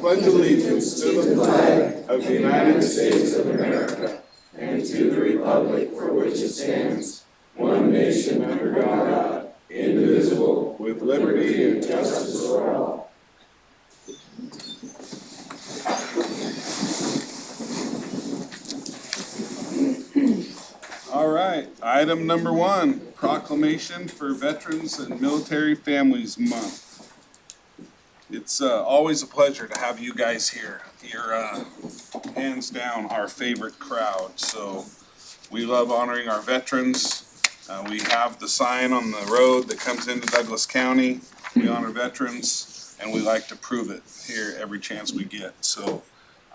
pledge allegiance to the flag of the United States of America and to the republic for which it stands, one nation under God, indivisible, with liberty and justice for all. All right, item number 1, proclamation for Veterans and Military Families Month. It's always a pleasure to have you guys here. You're hands down our favorite crowd, so we love honoring our veterans. We have the sign on the road that comes into Douglas County. We honor veterans, and we like to prove it here every chance we get. So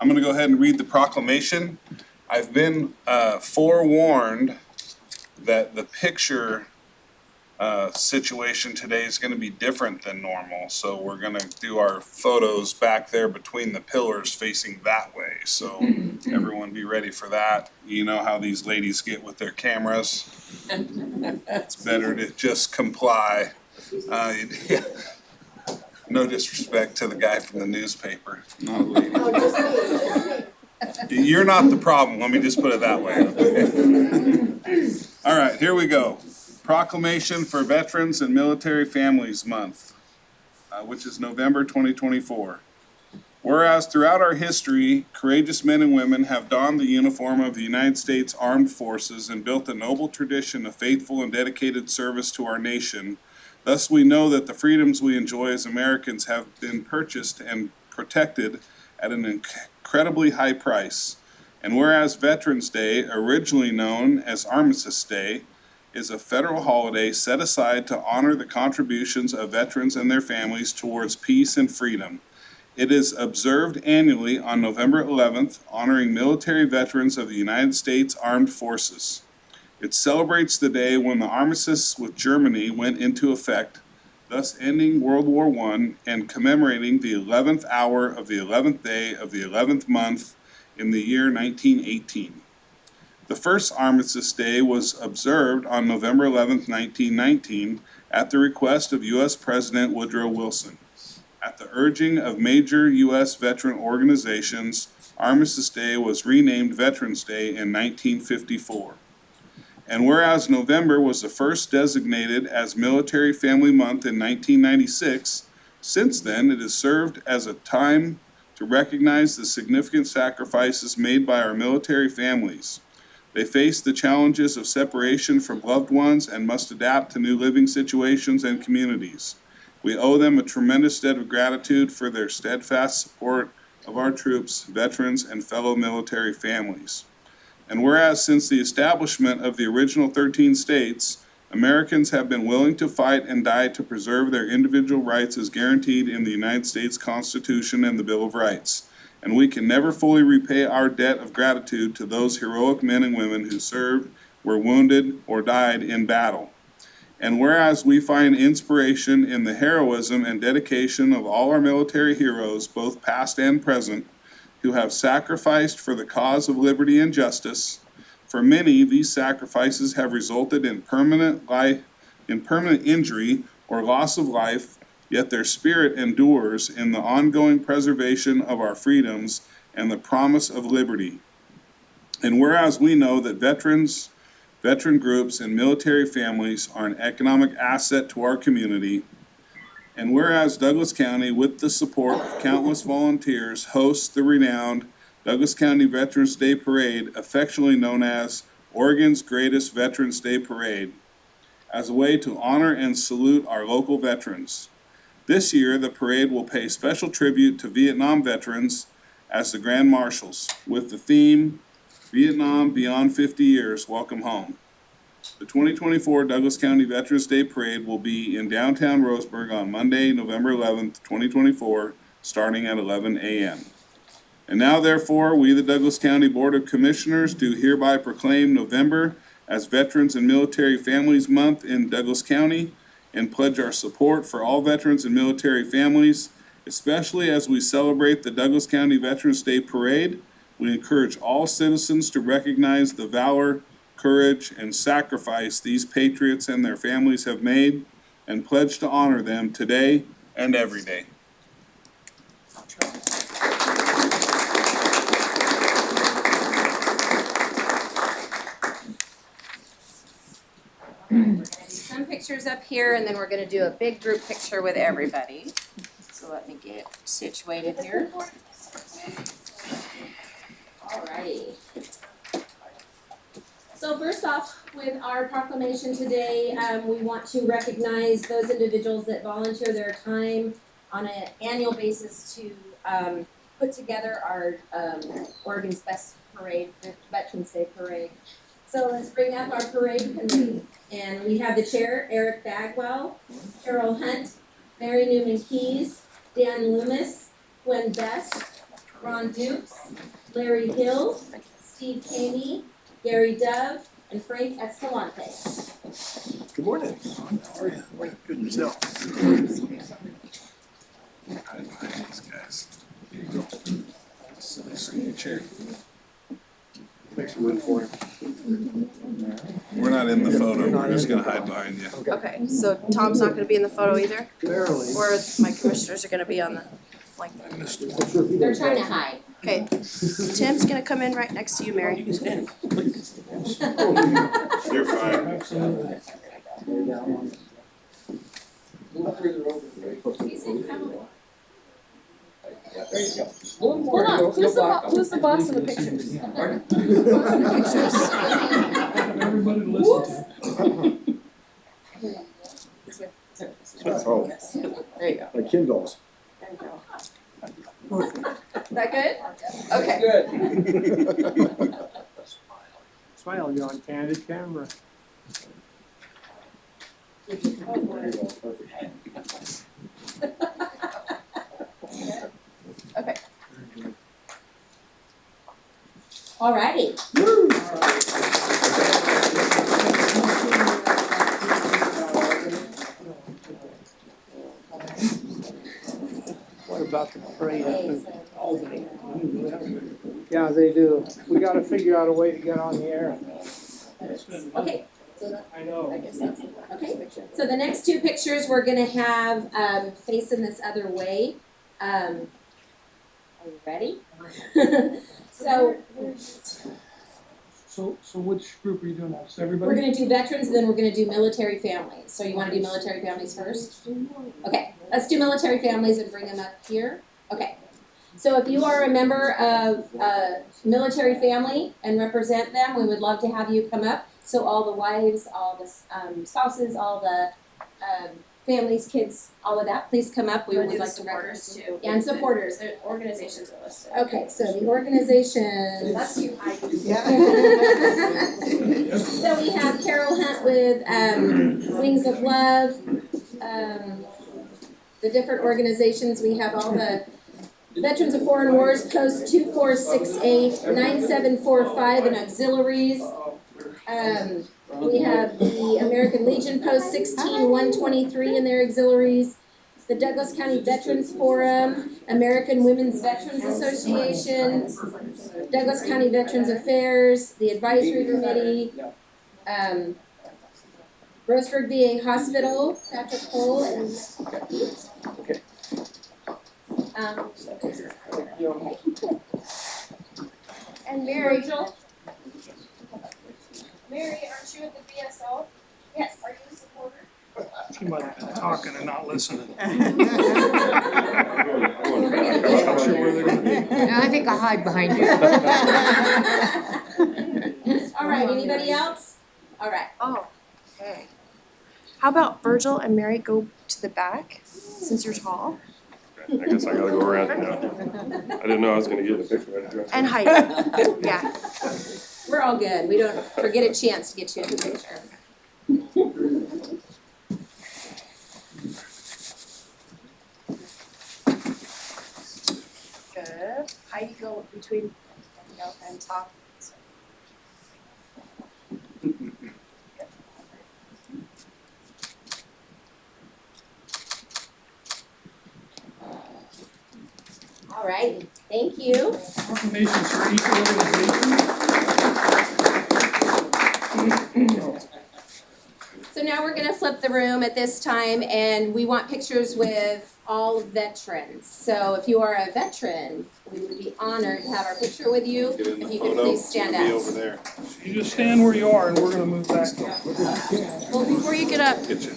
I'm going to go ahead and read the proclamation. I've been forewarned that the picture situation today is going to be different than normal, so we're going to do our photos back there between the pillars facing that way, so everyone be ready for that. You know how these ladies get with their cameras. It's better to just comply. Yeah. No disrespect to the guy from the newspaper, not a lady. Oh, just me. You're not the problem, let me just put it that way. Okay? All right, here we go. Proclamation for Veterans and Military Families Month, which is November 2024. Whereas throughout our history, courageous men and women have donned the uniform of the United States Armed Forces and built a noble tradition of faithful and dedicated service to our nation. Thus we know that the freedoms we enjoy as Americans have been purchased and protected at an incredibly high price. And whereas Veterans Day, originally known as Armistice Day, is a federal holiday set aside to honor the contributions of veterans and their families towards peace and freedom. It is observed annually on November 11th, honoring military veterans of the United States Armed Forces. It celebrates the day when the armistice with Germany went into effect, thus ending World War I and commemorating the 11th hour of the 11th day of the 11th month in the year 1918. The first Armistice Day was observed on November 11, 1919, at the request of U.S. President Woodrow Wilson. At the urging of major U.S. veteran organizations, Armistice Day was renamed Veterans Day in 1954. And whereas November was the first designated as Military Family Month in 1996, since then it has served as a time to recognize the significant sacrifices made by our military families. They face the challenges of separation from loved ones and must adapt to new living situations and communities. We owe them a tremendous debt of gratitude for their steadfast support of our troops, veterans, and fellow military families. And whereas since the establishment of the original 13 states, Americans have been willing to fight and die to preserve their individual rights as guaranteed in the United States Constitution and the Bill of Rights. And we can never fully repay our debt of gratitude to those heroic men and women who served, were wounded, or died in battle. And whereas we find inspiration in the heroism and dedication of all our military heroes, both past and present, who have sacrificed for the cause of liberty and justice, for many these sacrifices have resulted in permanent injury or loss of life, yet their spirit endures in the ongoing preservation of our freedoms and the promise of liberty. And whereas we know that veteran groups, and military families are an economic asset to our community, and whereas Douglas County, with the support of countless volunteers, hosts the renowned Douglas County Veterans Day Parade, affectionately known as Oregon's Greatest Veterans Day Parade, as a way to honor and salute our local veterans. This year, the parade will pay special tribute to Vietnam veterans as the Grand Marshals, with the theme, Vietnam Beyond 50 Years, Welcome Home. The 2024 Douglas County Veterans Day Parade will be in downtown Roseburg on Monday, November 11th, 2024, starting at 11 a.m. And now, therefore, we, the Douglas County Board of Commissioners, do hereby proclaim November as Veterans and Military Families Month in Douglas County and pledge our support for all veterans and military families, especially as we celebrate the Douglas County Veterans Day Parade. We encourage all citizens to recognize the valor, courage, and sacrifice these patriots and their families have made, and pledge to honor them today and every day. pictures up here, and then we're gonna do a big group picture with everybody. So let me get situated here. Alrighty. So first off, with our proclamation today, we want to recognize those individuals that volunteer their time on an annual basis to put together our Oregon's Best Parade, Veterans Day Parade. So let's bring up our parade committee. And we have the chair, Eric Bagwell, Carol Hunt, Mary Newman Keys, Dan Loomis, Gwen Best, Ron Dukes, Larry Hill, Steve Caney, Gary Dove, and Frank Escalante. Good morning. How are you? Good yourself. Hide behind these guys. Here you go. Sit in your chair. Make some room for him. We're not in the photo, we're just gonna hide behind you. Okay, so Tom's not gonna be in the photo either? Barely. Or my commissioners are gonna be on the, like, They're trying to hide. okay. Tim's gonna come in right next to you, Mary. You're fine. Hold on, who's the boss of the pictures? Who's the boss of the pictures? Everybody to listen to. Oh, There you go. like Kindles. There you go. Is that good? Okay. Smile, you're on candid camera. Okay. Alrighty. What about the parade up in Albany? Yeah, they do. We gotta figure out a way to get on the air. Okay, I know. I guess that's okay. So the next two pictures we're gonna have facing this other way. Are you ready? So So which group are you doing now? Just we're everybody? gonna do veterans and then we're gonna do military families. So you wanna do military families first? Okay, let's do military families and bring them up here. Okay. So if you are a member of a military family and represent them, we would love to have you come up. So all the wives, all the spouses, all the families, kids, all of that, please come up. We would like to supporters too. And supporters. The organizations are listed. Okay, so the organization. That's you, Heidi. So we have Carol Hunt with Wings of Love. The different organizations, we have all the Veterans of Foreign Wars, Post 2468, 9745 and auxiliaries. We have the American Legion Post 16123 and their auxiliaries. The Douglas County Veterans Forum, American Women's Veterans Association, Douglas County Veterans Affairs, the Advisory Committee, Roseburg VA Hospital, Patrick Cole, and And Mary, Virgil. Mary, aren't you at the VSO? Yes. Are you a supporter? She might have been talking and not listening. I think I'll hide behind you. All right, anybody else? All right. Oh, okay. How about Virgil and Mary go to the back, since you're tall? I guess I gotta go around now. I didn't know I was gonna get a picture. And Heidi, yeah. We're all good. We don't forget a chance to get you in the picture. Good. Heidi, go between and top. All right, thank you. Proclamations for each organization. So now we're gonna flip the room at this time and we want pictures with all veterans. So if you are a veteran, we would be honored to have our picture with you. Get in the If you could photo, please it's stand gonna be up. over there. You just stand where you are and we're gonna move back. Well, before you get up, Get you.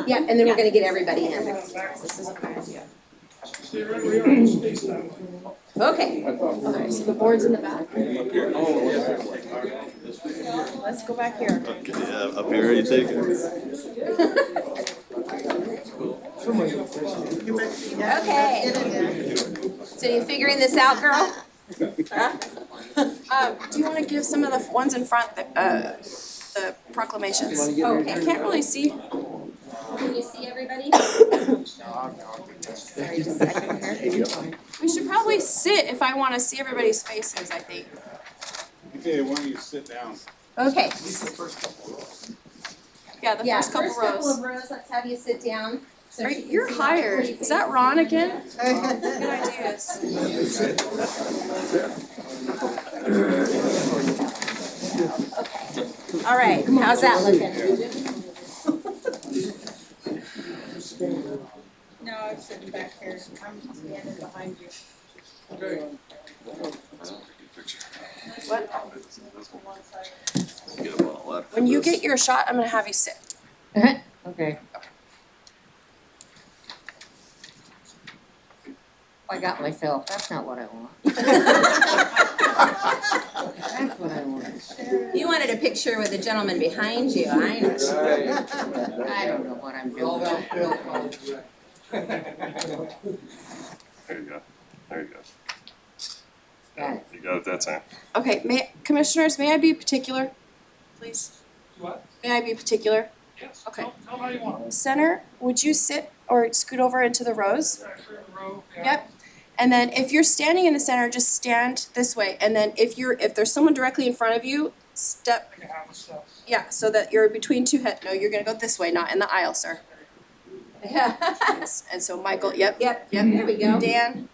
Yeah, and then we're gonna get everybody in. Stay right where you are, just face that way. Okay. Alright, so the board's in the back. let's go back here. Yeah, up here, you take it. Okay. So you figuring this out, girl? Do you wanna give some of the ones in front, the proclamations? Okay. I can't really see. Can you see everybody? Sorry, just a second here. We should probably sit if I wanna see everybody's faces, I think. Okay, why don't you sit down? Okay. Yeah, the Yeah, first couple first couple rows. of rows, let's have you sit down. So she can You're see hired. everybody's Is that faces. Ron again? Good ideas. All right, how's that looking? No, I'm sitting back here. I'm standing behind you. When you get your shot, I'm gonna have you sit. Okay. I got myself, that's not what I want. That's what I want. You wanted a picture with the gentleman behind you, I know. I don't know what I'm doing. There you go. There you go. Got it. You got it that time. Okay, commissioners, may I be particular, please? What? May I be particular? Yes. Okay. Tell how you want. Center, would you sit or scoot over into the rows? Back here in the row. Yeah. Yep. And then if you're standing in the center, just stand this way. And then if there's someone directly in front of you, step, I can have a step. yeah, so that you're between two no, you're gonna go this way, not in the aisle, sir. Yes. And so Michael, yep, Yep, there we go. Dan.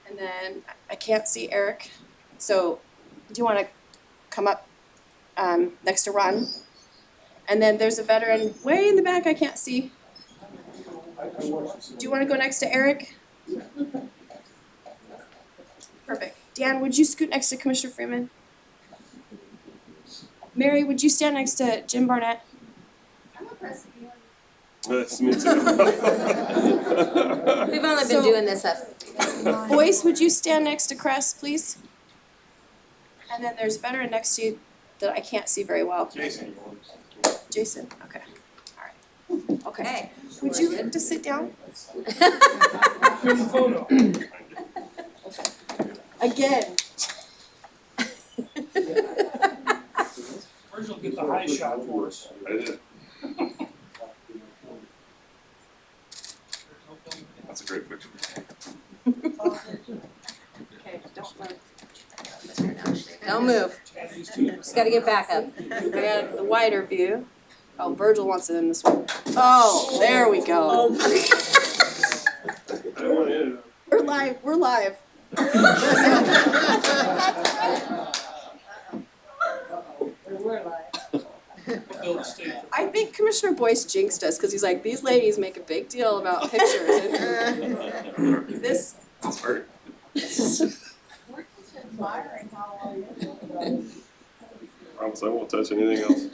And then I can't see Eric. So do you wanna come up next to Ron? And then there's a veteran way in the back I can't see. Do you wanna go next to Eric? Perfect. Dan, would you scoot next to Commissioner Freeman? Mary, would you stand next to Jim Barnett? That's me too. We've only been doing this Boyce, would you stand next to Cress, please? And then there's a veteran next to you that I can't see very well. Jason. Jason, okay, alright. Okay, would you like to sit down? Here's the photo. Again. Virgil get the high shot for us. I did. That's a great picture. Okay, don't move. Don't move, just gotta get back up. I got the wider view. Oh, Virgil wants it in this one. Oh, there we go. I don't want to. We're live. Build a stage. I think Commissioner Boyce jinxed us because he's like, these ladies make a big deal about pictures. And this, That's hurt. Promise I won't touch anything else.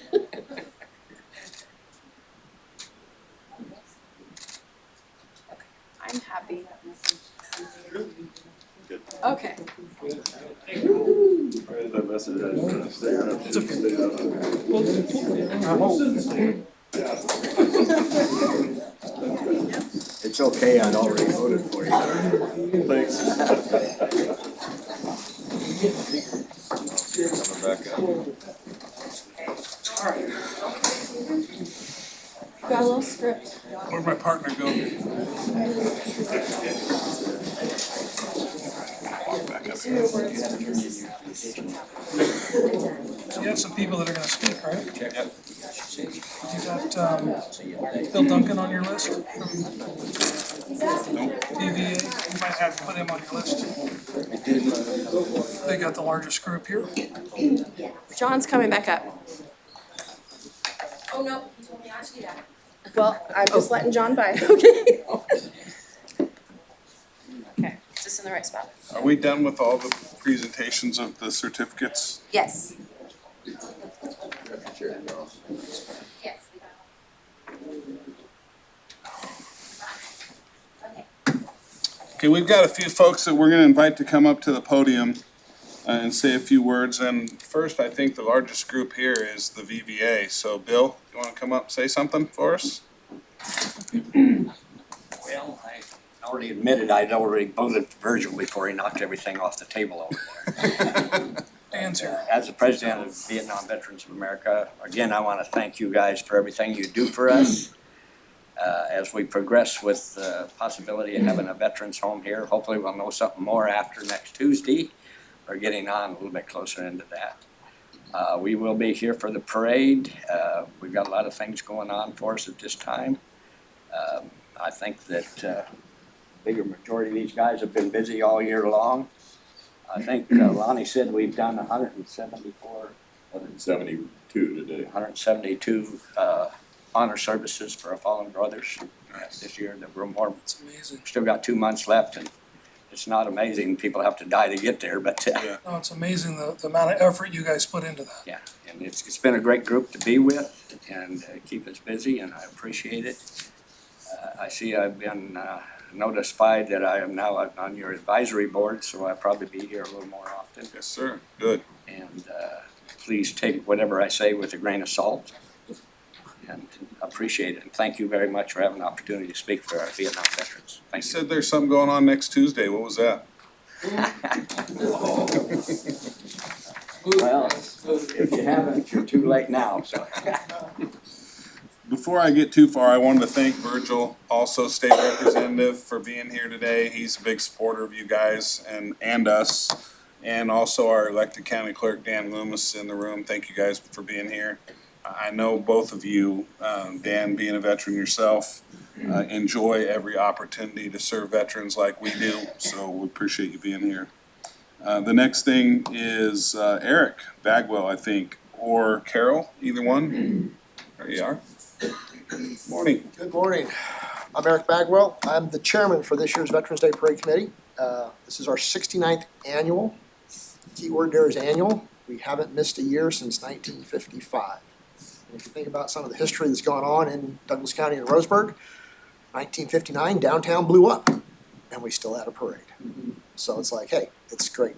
I'm happy. Good. Okay. Where's that message at? Stay up. Stay up. It's okay, I'd already voted for you. Thanks. Coming back up. Got a little script. Where'd my partner go? You have some people that are gonna speak, right? Yep. You got, Bill Duncan on your list? TVA, you might have to put him on your list. They got the largest group here. John's coming back up. Oh, no, you told me not to do that. Well, I'm just letting John by, okay? Okay, is this in the right spot? Are we done with all the presentations of the certificates? Yes. Yes, we got it. Okay. Okay, we've got a few folks that we're gonna invite to come up to the podium and say a few words. And first, I think the largest group here is the VVA. So Bill, you wanna come up and say something for us? Well, I already admitted I'd already voted for Virgil before he knocked everything off the table over there. Dan's here. As the president of Vietnam Veterans of America, again, I want to thank you guys for everything you do for us. As we progress with the possibility of having a veterans home here, hopefully we'll know something more after next Tuesday. We're getting on a little bit closer into that. We will be here for the parade. We've got a lot of things going on for us at this time. I think that bigger majority of these guys have been busy all year long. I think Lonnie said we've done 174. 172 today. 172 honor services for our fallen brothers this year. There were more. It's amazing. Still got 2 months left, and it's not amazing. People have to die to get there, but No, it's amazing the amount of effort you guys put into that. yeah, and it's been a great group to be with and keep us busy, and I appreciate it. I see I've been notified that I am now on your advisory board, so I'll probably be here a little more often. Yes, sir. Good. And please take whatever I say with a grain of salt. And appreciate it. And thank you very much for having the opportunity to speak for our Vietnam veterans. You Thank you. said there's something going on next Tuesday. What was that? Well, if you haven't, you're too late now, so. Before I get too far, I wanted to thank Virgil, also state representative, for being here today. He's a big supporter of you guys and us. And also our elected county clerk, Dan Loomis, in the room. Thank you guys for being here. I know both of you, Dan being a veteran yourself, enjoy every opportunity to serve veterans like we do. So we appreciate you being here. The next thing is Eric Bagwell, I think, or Carol, either one. There you are. Morning. Good morning. I'm Eric Bagwell. I'm the chairman for this year's Veterans Day Parade Committee. This is our 69th annual. Key word there is annual. We haven't missed a year since 1955. And if you think about some of the history that's gone on in Douglas County and Roseburg, 1959, downtown blew up and we still had a parade. So it's like, hey, it's great.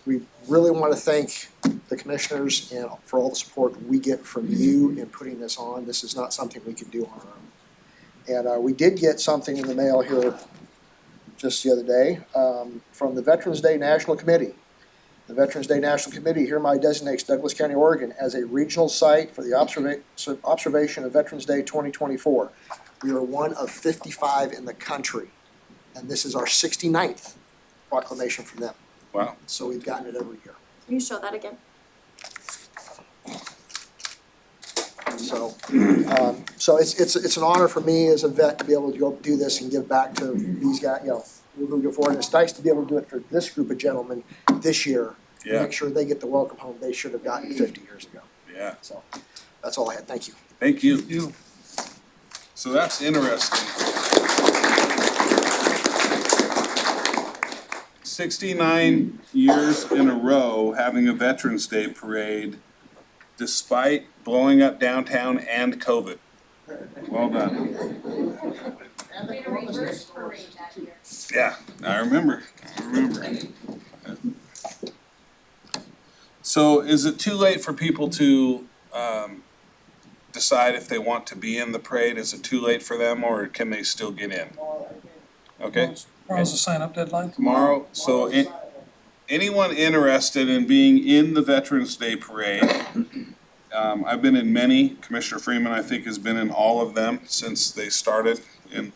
We really want to thank the commissioners and for all the support we get from you in putting this on. This is not something we can do on our own. And we did get something in the mail here just the other day from the Veterans Day National Committee. The Veterans Day National Committee hereby designates Douglas County, Oregon as a regional site for the observation of Veterans Day 2024. We are one of 55 in the country, and this is our 69th proclamation from them. Wow. So we've gotten it every year. Can you show that again? So, so it's an honor for me as a vet to be able to go do this and give back to these guys, you know, who go forward. And it's nice to be able to do it for this group of gentlemen this year. Yeah. Make sure they get the welcome home they should have gotten 50 years ago. Yeah. So that's all I had. Thank you. Thank you. You. So that's interesting. 69 years in a row having a Veterans Day parade despite blowing up downtown and COVID. Well done. We had a reverse parade that year. Yeah, I remember. So is it too late for people to decide if they want to be in the parade? Is it too late for them, or can they still get in? Okay, Tomorrow's the sign-up deadline. tomorrow, so anyone interested in being in the Veterans Day Parade, I've been in many. Commissioner Freeman, I think, has been in all of them since they started in.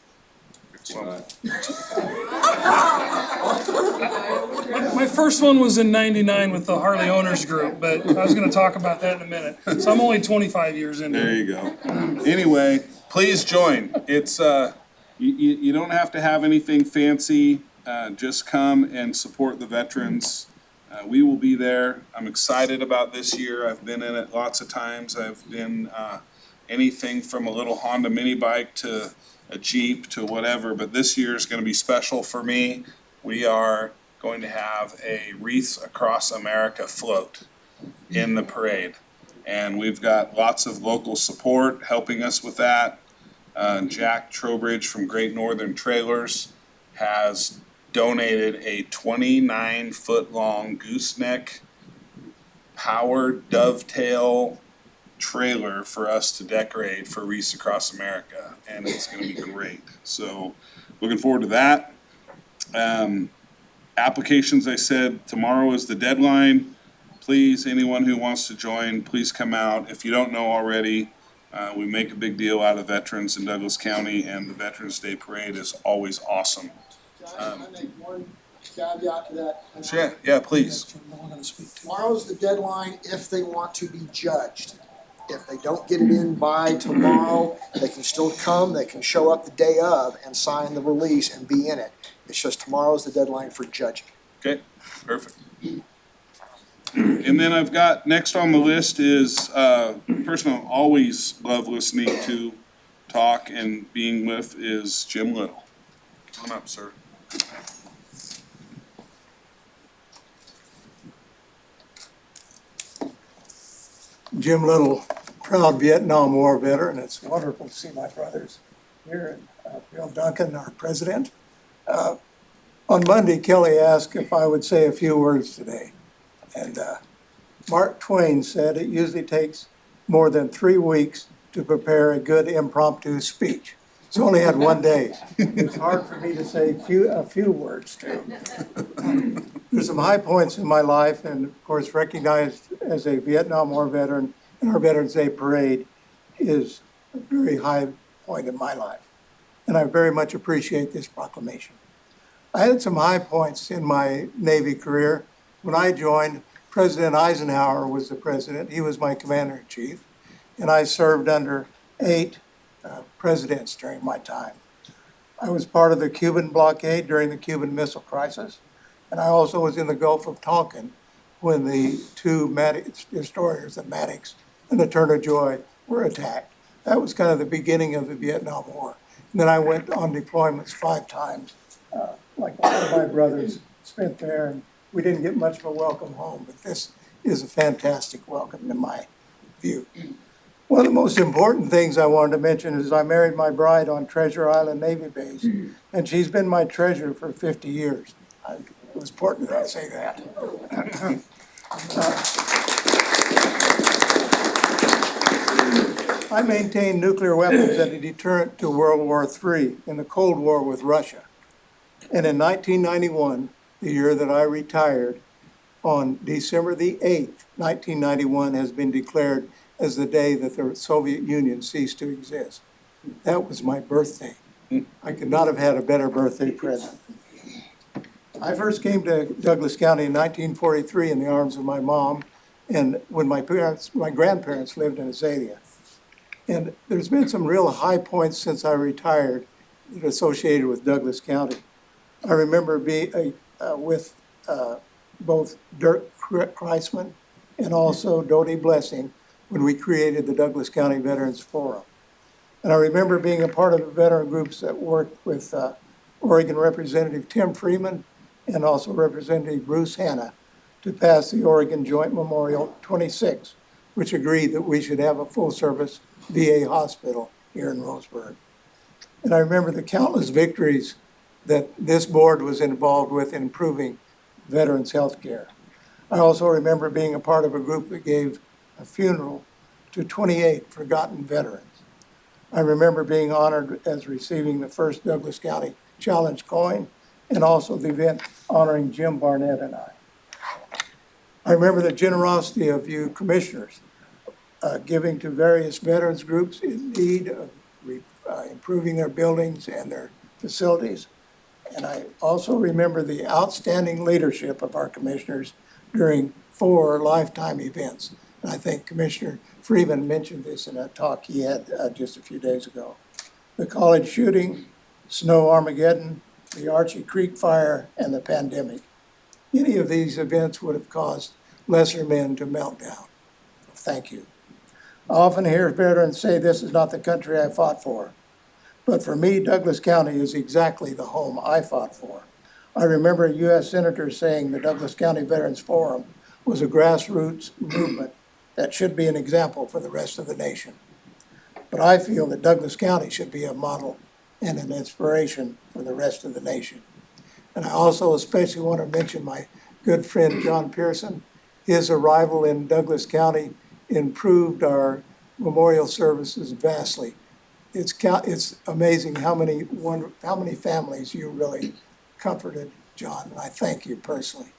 My first one was in '99 with the Harley Owners Group, but I was gonna talk about that in a minute. So I'm only 25 years into There it. you go. Anyway, please join. It's you don't have to have anything fancy. just come and support the veterans. We will be there. I'm excited about this year. I've been in it lots of times. I've been, anything from a little Honda mini bike to a Jeep to whatever, but this year is gonna be special for me. We are going to have a Wreaths Across America float in the parade. And we've got lots of local support helping us with that. Jack Trowbridge from Great Northern Trailers has donated a 29-foot-long gooseneck powered dovetail trailer for us to decorate for Wreaths Across America, and it's gonna be great. So, looking forward to that. Applications, I said, tomorrow is the deadline. Please, anyone who wants to join, please come out. If you don't know already, we make a big deal out of veterans in Douglas County, and the Veterans Day Parade is always awesome. Can I make one caveat to that? Sure, yeah, please. Tomorrow's the deadline if they want to be judged. If they don't get it in by tomorrow, they can still come, they can show up the day of and sign the release and be in it. It's just tomorrow's the deadline for judging. Okay, perfect. And then I've got, next on the list is a person I always love listening to talk and being with is Jim Little. Come up, sir. Jim Little, proud Vietnam War veteran. It's wonderful to see my brothers here, and Bill Duncan, our president. On Monday, Kelly asked if I would say a few words today. And Mark Twain said it usually takes more than 3 weeks to prepare a good impromptu speech. It's only had 1 day. It's hard for me to say a few words too. There's some high points in my life, and of course recognized as a Vietnam War veteran, and our Veterans Day Parade is a very high point in my life. And I very much appreciate this proclamation. I had some high points in my Navy career. When I joined, President Eisenhower was the president. He was my commander-in-chief, and I served under 8 presidents during my time. I was part of the Cuban blockade during the Cuban Missile Crisis, and I also was in the Gulf of Tonkin when the 2 destroyers, the Maddox and the Turner Joy, were attacked. That was kind of the beginning of the Vietnam War. And then I went on deployments 5 times, like a lot of my brothers spent there, and we didn't get much of a welcome home, but this is a fantastic welcome in my view. One of the most important things I wanted to mention is I married my bride on Treasure Island Navy Base, and she's been my treasure for 50 years. It was important that I say that. I maintained nuclear weapons as a deterrent to World War III in the Cold War with Russia. And in 1991, the year that I retired, on December the 8th, 1991 has been declared as the day that the Soviet Union ceased to exist. That was my birthday. I could not have had a better birthday present. I first came to Douglas County in 1943 in the arms of my mom, and when my grandparents lived in Azalea. And there's been some real high points since I retired that are associated with Douglas County. I remember being with both Dirk Kreisman and also Dodie Blessing when we created the Douglas County Veterans Forum. And I remember being a part of the veteran groups that worked with Oregon Representative Tim Freeman and also Representative Bruce Hanna to pass the Oregon Joint Memorial 26, which agreed that we should have a full-service VA hospital here in Roseburg. And I remember the countless victories that this board was involved with in improving veterans' health care. I also remember being a part of a group that gave a funeral to 28 forgotten veterans. I remember being honored as receiving the first Douglas County Challenge coin and also the event honoring Jim Barnett and I. I remember the generosity of you commissioners giving to various veterans groups in need of improving their buildings and their facilities. And I also remember the outstanding leadership of our commissioners during 4 lifetime events. And I think Commissioner Freeman mentioned this in a talk he had just a few days ago. The college shooting, Snow Armageddon, the Archie Creek fire, and the pandemic. Any of these events would have caused lesser men to melt down. Thank you. I often hear veterans say this is not the country I fought for. But for me, Douglas County is exactly the home I fought for. I remember a US Senator saying the Douglas County Veterans Forum was a grassroots movement that should be an example for the rest of the nation. But I feel that Douglas County should be a model and an inspiration for the rest of the nation. And I also especially want to mention my good friend John Pearson. His arrival in Douglas County improved our memorial services vastly. It's amazing how many families you really comforted, John, and I thank you personally.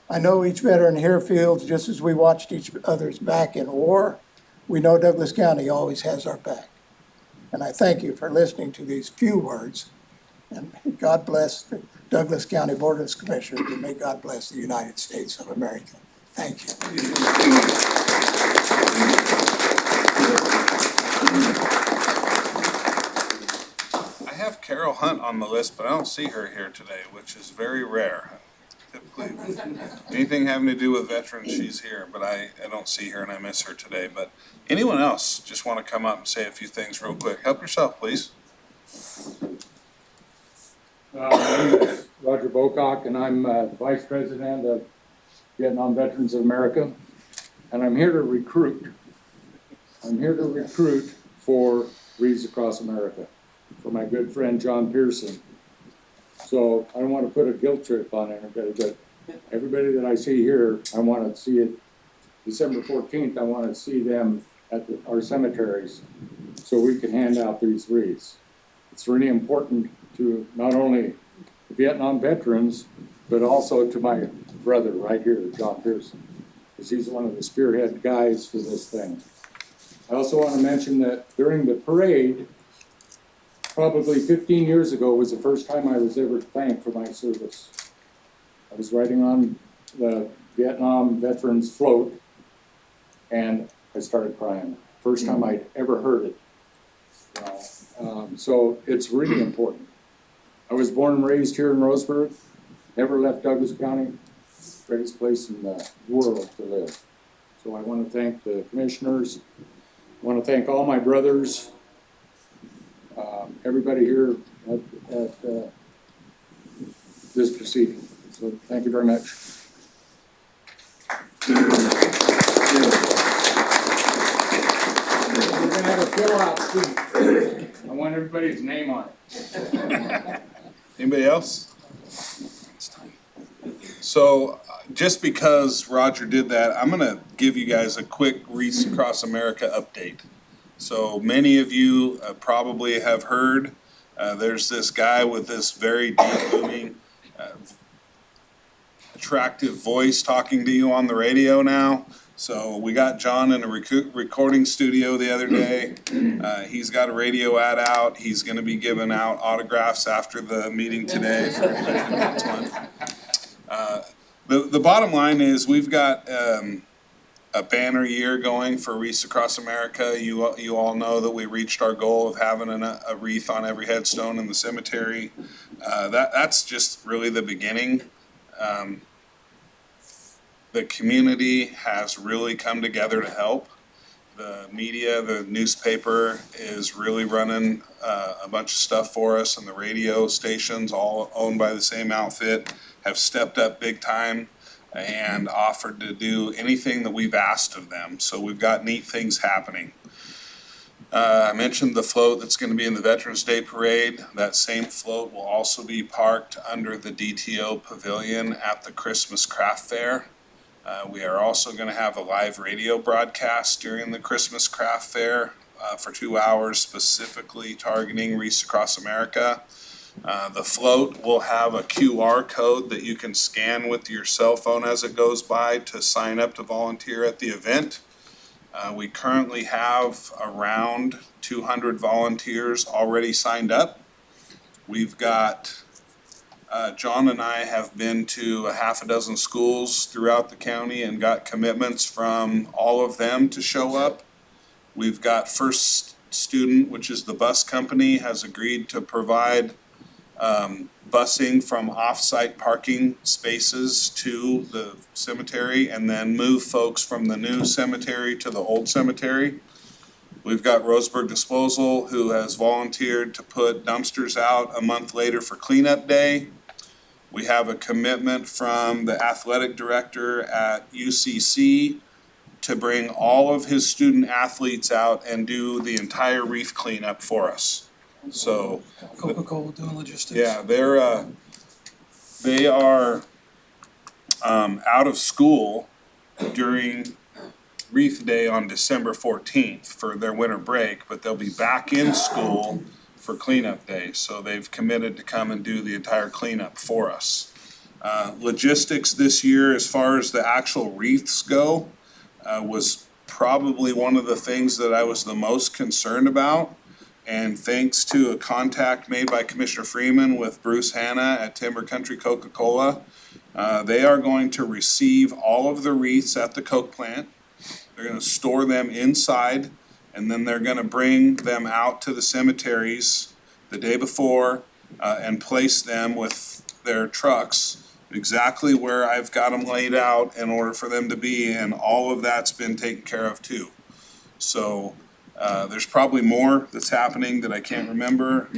I know each veteran here feels just as we watched each other's back in war, we know Douglas County always has our back. And I thank you for listening to these few words. And God bless the Douglas County Board of Commissioners, and may God bless the United States of America. Thank you. I have Carol Hunt on the list, but I don't see her here today, which is very rare. Typically, anything having to do with veterans, she's here, but I don't see her and I miss her today. But anyone else just want to come up and say a few things real quick? Help yourself, please. My name is Roger Bocock, and I'm Vice President of Vietnam Veterans of America, and I'm here to recruit. I'm here to recruit for Wreaths Across America for my good friend John Pearson. So I don't want to put a guilt trip on anybody, but everybody that I see here, I want to see it December 14th. I want to see them at our cemeteries so we can hand out these wreaths. It's really important to not only the Vietnam veterans, but also to my brother right here, John Pearson, because he's one of the spearhead guys for this thing. I also want to mention that during the parade, probably 15 years ago was the first time I was ever thanked for my service. I was riding on the Vietnam Veterans float and I started crying. First time I'd ever heard it. So it's really important. I was born and raised here in Roseburg, never left Douglas County, greatest place in the world to live. So I want to thank the commissioners, I want to thank all my brothers, everybody here at this proceeding. So thank you very much. We're gonna have a fill out sheet. I want everybody's name on it. Anybody else? So just because Roger did that, I'm gonna give you guys a quick Wreaths Across America update. So many of you probably have heard, there's this guy with this very deep booming, attractive voice talking to you on the radio now. So we got John in a recording studio the other day. He's got a radio ad out. He's gonna be giving out autographs after the meeting today for everybody who wants one. The bottom line is we've got a banner year going for Wreaths Across America. You all know that we reached our goal of having a wreath on every headstone in the cemetery. That's just really the beginning. The community has really come together to help. The media, the newspaper is really running a bunch of stuff for us, and the radio stations, all owned by the same outfit, have stepped up big time and offered to do anything that we've asked of them. So we've got neat things happening. I mentioned the float that's going to be in the Veterans Day Parade. That same float will also be parked under the DTO Pavilion at the Christmas Craft Fair. We are also going to have a live radio broadcast during the Christmas Craft Fair for 2 hours, specifically targeting Wreaths Across America. The float will have a QR code that you can scan with your cell phone as it goes by to sign up to volunteer at the event. We currently have around 200 volunteers already signed up. We've got John and I have been to a half a dozen schools throughout the county and got commitments from all of them to show up. We've got First Student, which is the bus company, has agreed to provide busing from off-site parking spaces to the cemetery and then move folks from the new cemetery to the old cemetery. We've got Roseburg Disposal, who has volunteered to put dumpsters out a month later for cleanup day. We have a commitment from the athletic director at UCC to bring all of his student athletes out and do the entire wreath cleanup for us. So, Coca-Cola doing logistics. yeah, they are out of school during Wreath Day on December 14th for their winter break, but they'll be back in school for cleanup day. So they've committed to come and do the entire cleanup for us. Logistics this year, as far as the actual wreaths go, was probably one of the things that I was the most concerned about. And thanks to a contact made by Commissioner Freeman with Bruce Hanna at Timber Country Coca-Cola, they are going to receive all of the wreaths at the Coke plant. They're gonna store them inside, and then they're gonna bring them out to the cemeteries the day before and place them with their trucks exactly where I've got them laid out in order for them to be, and all of that's been taken care of too. So there's probably more that's happening that I can't remember.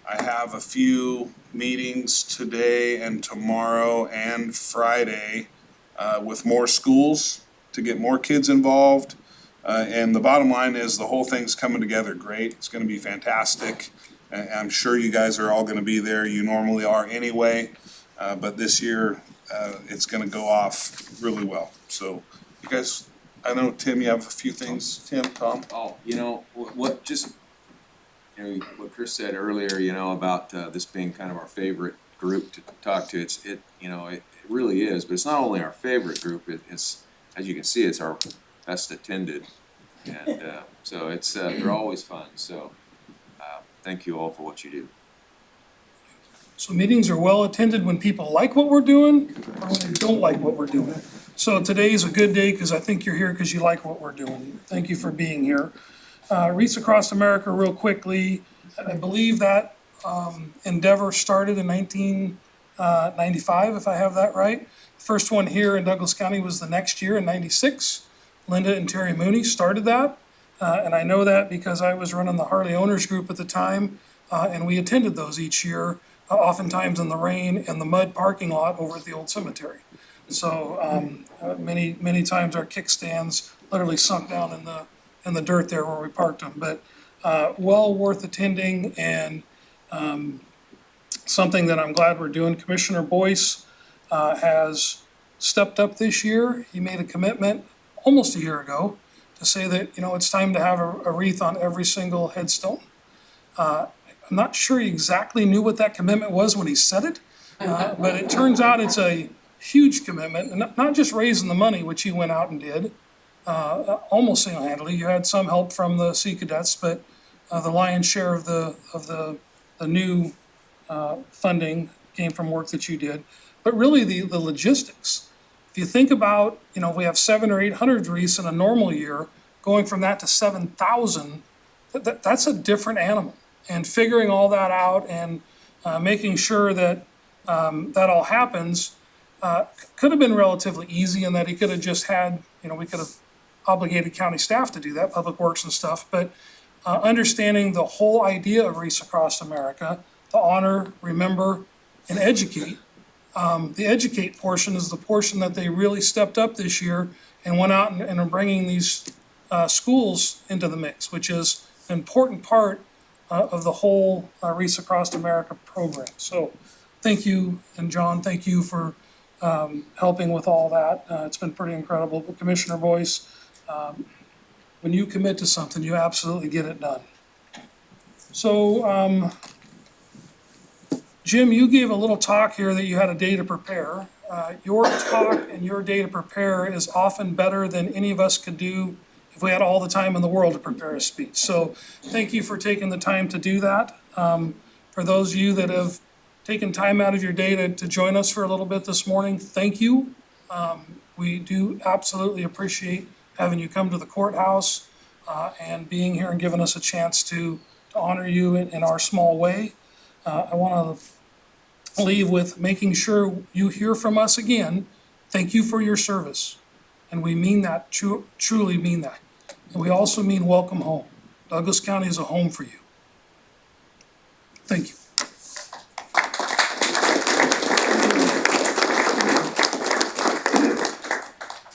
I have a few meetings today and tomorrow and Friday with more schools to get more kids involved. And the bottom line is the whole thing's coming together great. It's gonna be fantastic. And I'm sure you guys are all gonna be there. You normally are anyway. But this year, it's gonna go off really well. So you guys, I know, Tim, you have a few things. Tim, Tom? Oh, you know, what just, you know, what Chris said earlier, you know, about this being kind of our favorite group to talk to, it really is, but it's not only our favorite group, it's, as you can see, it's our best attended. And so it's, they're always fun, so thank you all for what you do. So meetings are well attended when people like what we're doing or when they don't like what we're doing. So today's a good day because I think you're here because you like what we're doing. Thank you for being here. Wreaths Across America, real quickly, I believe that endeavor started in 1995, if I have that right. First one here in Douglas County was the next year in 96. Linda and Terry Mooney started that. And I know that because I was running the Harley Owners Group at the time, and we attended those each year. Oftentimes in the rain and the mud parking lot over at the old cemetery. So many times our kickstands literally sunk down in the dirt there where we parked them. But well worth attending and something that I'm glad we're doing. Commissioner Boyce has stepped up this year. He made a commitment almost a year ago to say that, you know, it's time to have a wreath on every single headstone. I'm not sure he exactly knew what that commitment was when he said it, but it turns out it's a huge commitment, and not just raising the money, which he went out and did, almost single-handedly. You had some help from the Sea Cadets, but the lion's share of the new funding came from work that you did. But really the logistics. If you think about, you know, if we have 700 or 800 wreaths in a normal year, going from that to 7,000, that's a different animal. And figuring all that out and making sure that that all happens could have been relatively easy in that he could have just had, you know, we could have obligated county staff to do that, public works and stuff. But understanding the whole idea of Wreaths Across America, to honor, remember, and educate. The educate portion is the portion that they really stepped up this year and went out and are bringing these schools into the mix, which is an important part of the whole Wreaths Across America program. So thank you, and John, thank you for helping with all that. It's been pretty incredible. But Commissioner Boyce, when you commit to something, you absolutely get it done. So Jim, you gave a little talk here that you had a day to prepare. Your talk and your day to prepare is often better than any of us could do if we had all the time in the world to prepare a speech. So thank you for taking the time to do that. For those of you that have taken time out of your day to join us for a little bit this morning, thank you. We do absolutely appreciate having you come to the courthouse and being here and giving us a chance to honor you in our small way. I want to leave with making sure you hear from us again. Thank you for your service. And we mean that, truly mean that. And we also mean welcome home. Douglas County is a home for you. Thank you.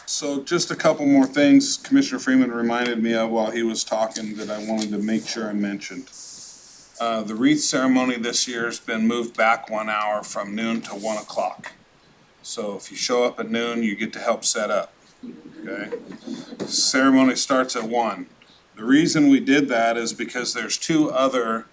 So just a couple more things Commissioner Freeman reminded me of while he was talking that I wanted to make sure I mentioned. The wreath ceremony this year has been moved back 1 hour from noon to 1 o'clock. So if you show up at noon, you get to help set up, okay? Ceremony starts at 1. The reason we did that is because there's 2 other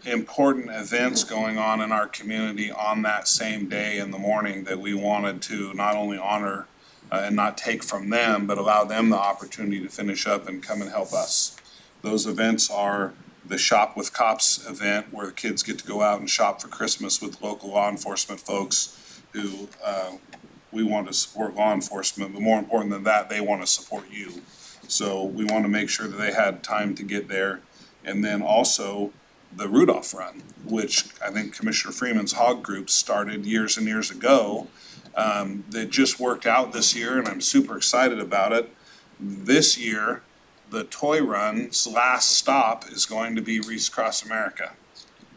important events going on in our community on that same day in the morning that we wanted to not only honor and not take from them, but allow them the opportunity to finish up and come and help us. Those events are the Shop with Cops event, where the kids get to go out and shop for Christmas with local law enforcement folks who we want to support law enforcement, but more important than that, they want to support you. So we want to make sure that they had time to get there. And then also the Rudolph Run, which I think Commissioner Freeman's Hog Group started years and years ago. That just worked out this year, and I'm super excited about it. This year, the Toy Run's last stop is going to be Reese Cross America.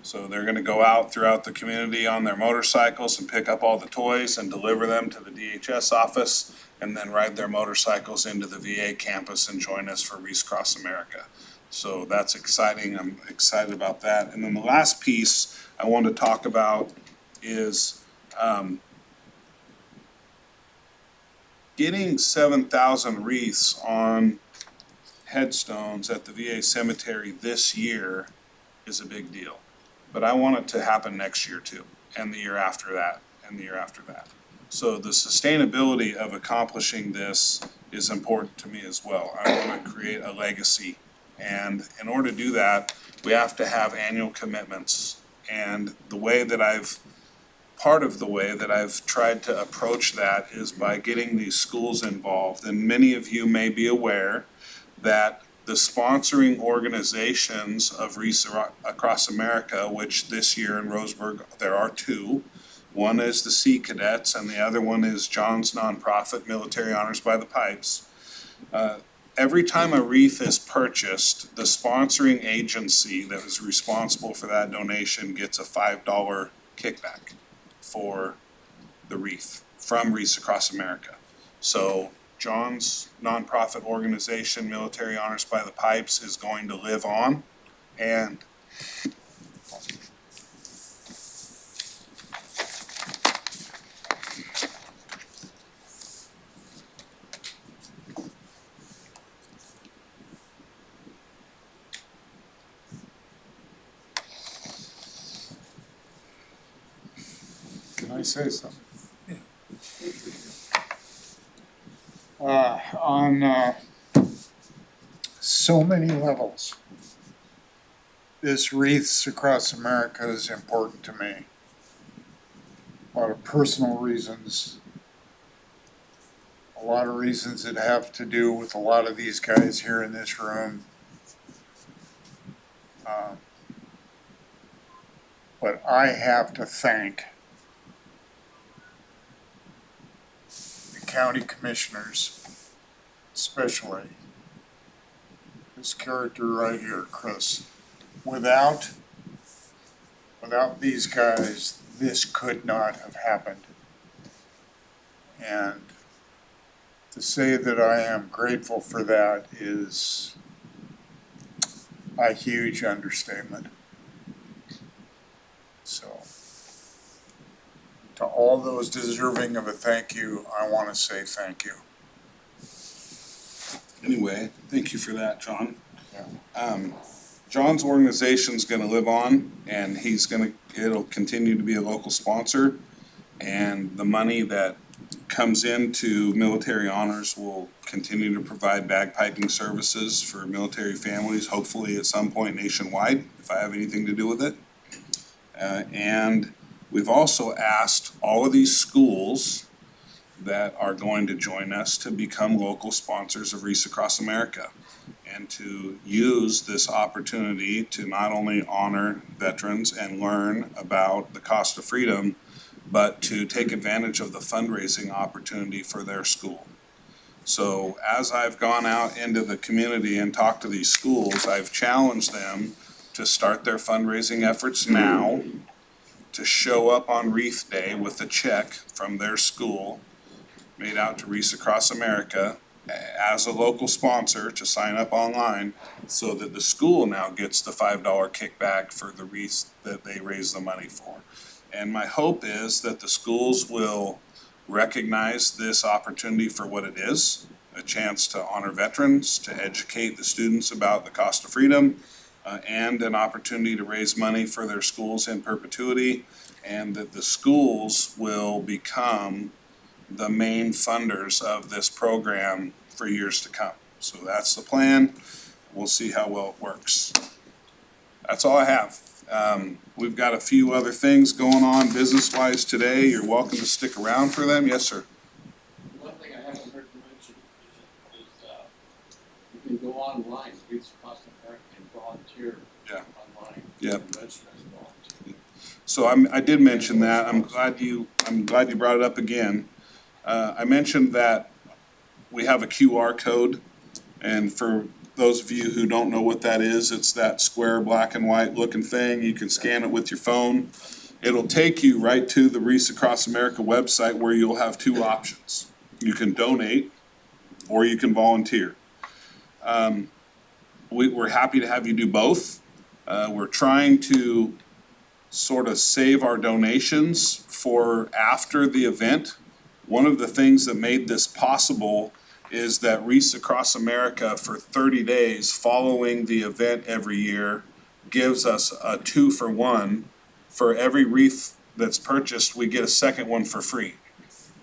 So they're gonna go out throughout the community on their motorcycles and pick up all the toys and deliver them to the DHS office, and then ride their motorcycles into the VA campus and join us for Reese Cross America. So that's exciting, I'm excited about that. And then the last piece I want to talk about is getting 7,000 wreaths on headstones at the VA cemetery this year is a big deal. But I want it to happen next year too, and the year after that, and the year after that. So the sustainability of accomplishing this is important to me as well. I want to create a legacy. And in order to do that, we have to have annual commitments. And part of the way that I've tried to approach that is by getting these schools involved. And many of you may be aware that the sponsoring organizations of Reese Across America, which this year in Roseburg, there are 2. One is the Sea Cadets and the other one is John's nonprofit, Military Honors by the Pipes. Every time a wreath is purchased, the sponsoring agency that is responsible for that donation gets a $5 kickback for the wreath from Reese Across America. So John's nonprofit organization, Military Honors by the Pipes, is going to live on, and Can I say something? Yeah. On so many levels, this Wreaths Across America is important to me. A lot of personal reasons, a lot of reasons that have to do with a lot of these guys here in this room. But I have to thank the county commissioners, especially this character right here, Chris. Without these guys, this could not have happened. And to say that I am grateful for that is a huge understatement. So, to all those deserving of a thank you, I want to say thank you. anyway, thank you for that, John. John's organization's gonna live on, and it'll continue to be a local sponsor. And the money that comes into Military Honors will continue to provide bagpiping services for military families, hopefully at some point nationwide, if I have anything to do with it. And we've also asked all of these schools that are going to join us to become local sponsors of Reese Across America, and to use this opportunity to not only honor veterans and learn about the cost of freedom, but to take advantage of the fundraising opportunity for their school. So as I've gone out into the community and talked to these schools, I've challenged them to start their fundraising efforts now, to show up on Wreath Day with a check from their school made out to Wreaths Across America as a local sponsor to sign up online, so that the school now gets the $5 kickback for the wreaths that they raise the money for. And my hope is that the schools will recognize this opportunity for what it is, a chance to honor veterans, to educate the students about the cost of freedom, and an opportunity to raise money for their schools in perpetuity, and that the schools will become the main funders of this program for years to come. So that's the plan. We'll see how well it works. That's all I have. We've got a few other things going on business-wise today. You're welcome to stick around for them. Yes, sir. One thing I haven't heard you mention is you can go online, Wreaths Across America, and volunteer online. Yeah. And register as a volunteer. So I did mention that. I'm glad you brought it up again. I mentioned that we have a QR code, and for those of you who don't know what that is, it's that square black and white looking thing. You can scan it with your phone. It'll take you right to the Wreaths Across America website, where you'll have two options. You can donate or you can volunteer. We're happy to have you do both. We're trying to sort of save our donations for after the event. One of the things that made this possible is that Wreaths Across America, for 30 days following the event every year, gives us a 2-for-1. For every wreath that's purchased, we get a second one for free.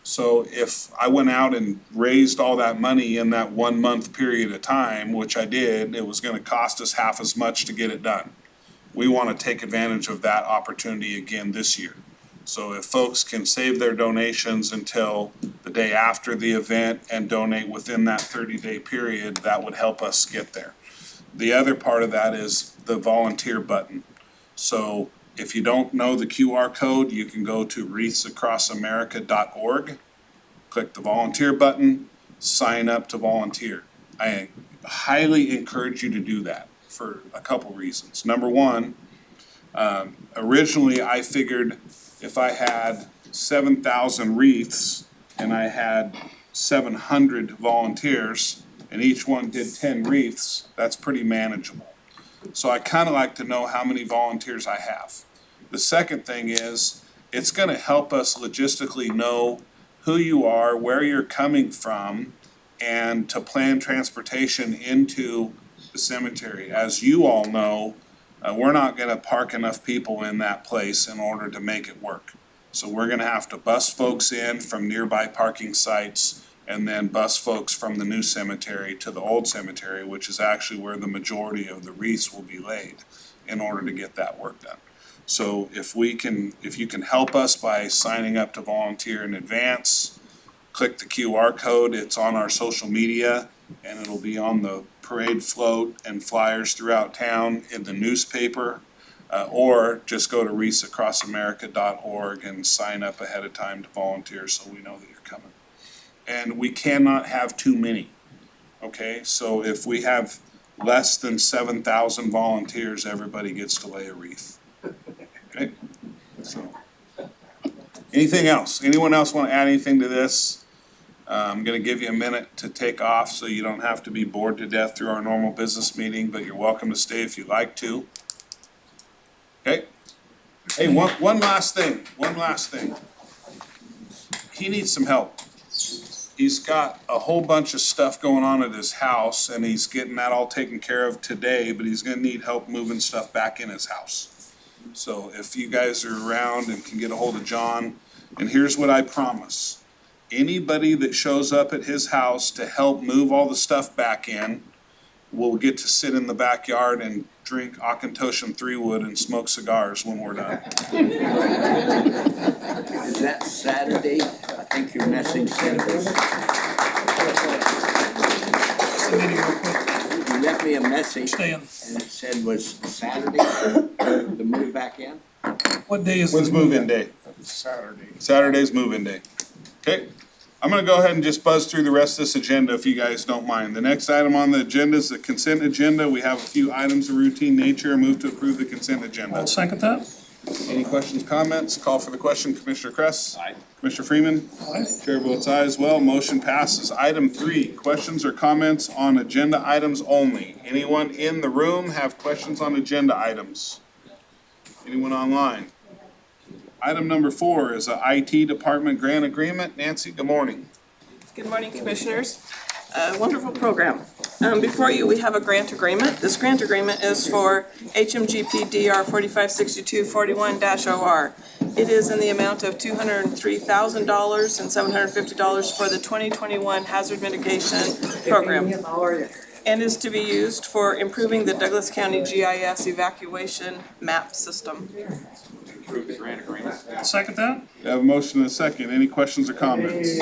So if I went out and raised all that money in that 1 month period of time, which I did, it was gonna cost us half as much to get it done. We wanna take advantage of that opportunity again this year. So if folks can save their donations until the day after the event and donate within that 30-day period, that would help us get there. The other part of that is the volunteer button. So if you don't know the QR code, you can go to wreathsacrossamerica.org, click the volunteer button, sign up to volunteer. I highly encourage you to do that for a couple reasons. Number one, originally I figured if I had 7,000 wreaths and I had 700 volunteers and each one did 10 wreaths, that's pretty manageable. So I kind of like to know how many volunteers I have. The second thing is, it's gonna help us logistically know who you are, where you're coming from, and to plan transportation into the cemetery. As you all know, we're not gonna park enough people in that place in order to make it work. So we're gonna have to bus folks in from nearby parking sites and then bus folks from the new cemetery to the old cemetery, which is actually where the majority of the wreaths will be laid in order to get that work done. So if you can help us by signing up to volunteer in advance, click the QR code, it's on our social media, and it'll be on the parade float and flyers throughout town, in the newspaper, or just go to wreathsacrossamerica.org and sign up ahead of time to volunteer so we know that you're coming. And we cannot have too many, okay? So if we have less than 7,000 volunteers, everybody gets to lay a wreath. Okay, so. Anything else? Anyone else want to add anything to this? I'm gonna give you a minute to take off so you don't have to be bored to death through our normal business meeting, but you're welcome to stay if you'd like to. Okay? Hey, one last thing. He needs some help. He's got a whole bunch of stuff going on at his house, and he's getting that all taken care of today, but he's gonna need help moving stuff back in his house. So if you guys are around and can get a hold of John, and here's what I promise. Anybody that shows up at his house to help move all the stuff back in will get to sit in the backyard and drink Auchentoshan 3-wood and smoke cigars when we're done. Is that Saturday? I think your message said it was. You left me a message and it said was Saturday to move back in? What day is When's the move-in day? Saturday. Saturday's move-in day. Okay, I'm gonna go ahead and just buzz through the rest of this agenda if you guys don't mind. The next item on the agenda is the consent agenda. We have a few items of routine nature. Move to approve the consent agenda. I'll second that. Any questions, comments? Call for the question. Commissioner Kress? Aye. Commissioner Freeman? Aye. Chair votes aye as well. Motion passes. Item 3, questions or comments on agenda items only. Anyone in the room have questions on agenda items? Anyone online? Item number 4 is a IT department grant agreement. Nancy, good morning. Good morning, Commissioners. Wonderful program. Before you, we have a grant agreement. This grant agreement is for HMGP DR 456241-OR. It is in the amount of $203,000 and $750 for the 2021 Hazard Mitigation Program, and is to be used for improving the Douglas County GIS evacuation map system. Approve the grant agreement. Second that? We have a motion and a second. Any questions or comments?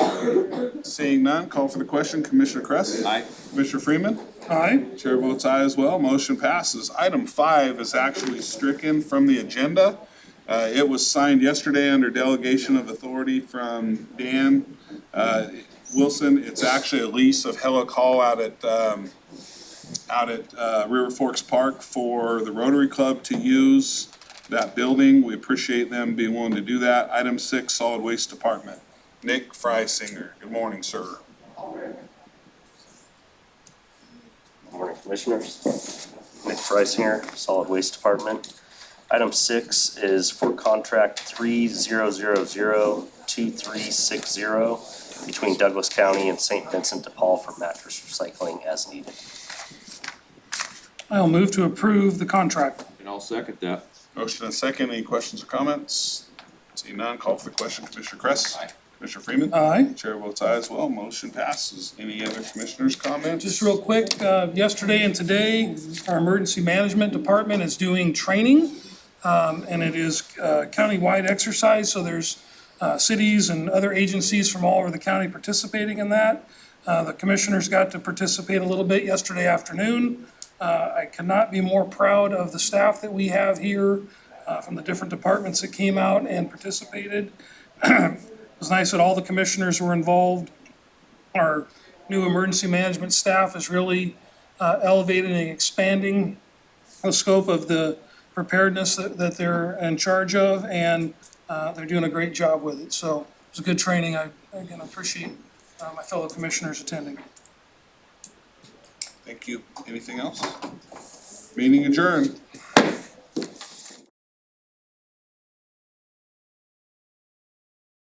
Seeing none, call for the question. Commissioner Kress? Aye. Commissioner Freeman? Aye. Chair votes aye as well. Motion passes. Item 5 is actually stricken from the agenda. It was signed yesterday under delegation of authority from Dan Wilson. It's actually a lease of Hellick Hall out at River Forks Park for the Rotary Club to use that building. We appreciate them being willing to do that. Item 6, Solid Waste Department. Nick Freisinger. Good morning, sir. Good morning, Commissioners. Nick Freisinger, Solid Waste Department. Item 6 is for contract 30002360 between Douglas County and St. Vincent de Paul for mattress recycling as needed. I'll move to approve the contract. And I'll second that. Motion and second. Any questions or comments? Seeing none, call for the question. Commissioner Kress? Aye. Commissioner Freeman? Aye. Chair votes aye as well. Motion passes. Any other commissioners' comments? Just real quick, yesterday and today, our emergency management department is doing training. And it is county-wide exercise, so there's cities and other agencies from all over the county participating in that. The commissioners got to participate a little bit yesterday afternoon. I could not be more proud of the staff that we have here from the different departments that came out and participated. It was nice that all the commissioners were involved. Our new emergency management staff is really elevating and expanding the scope of the preparedness that they're in charge of, and they're doing a great job with it. So it was a good training. I again appreciate my fellow commissioners attending. Thank you. Anything else? Meeting adjourned.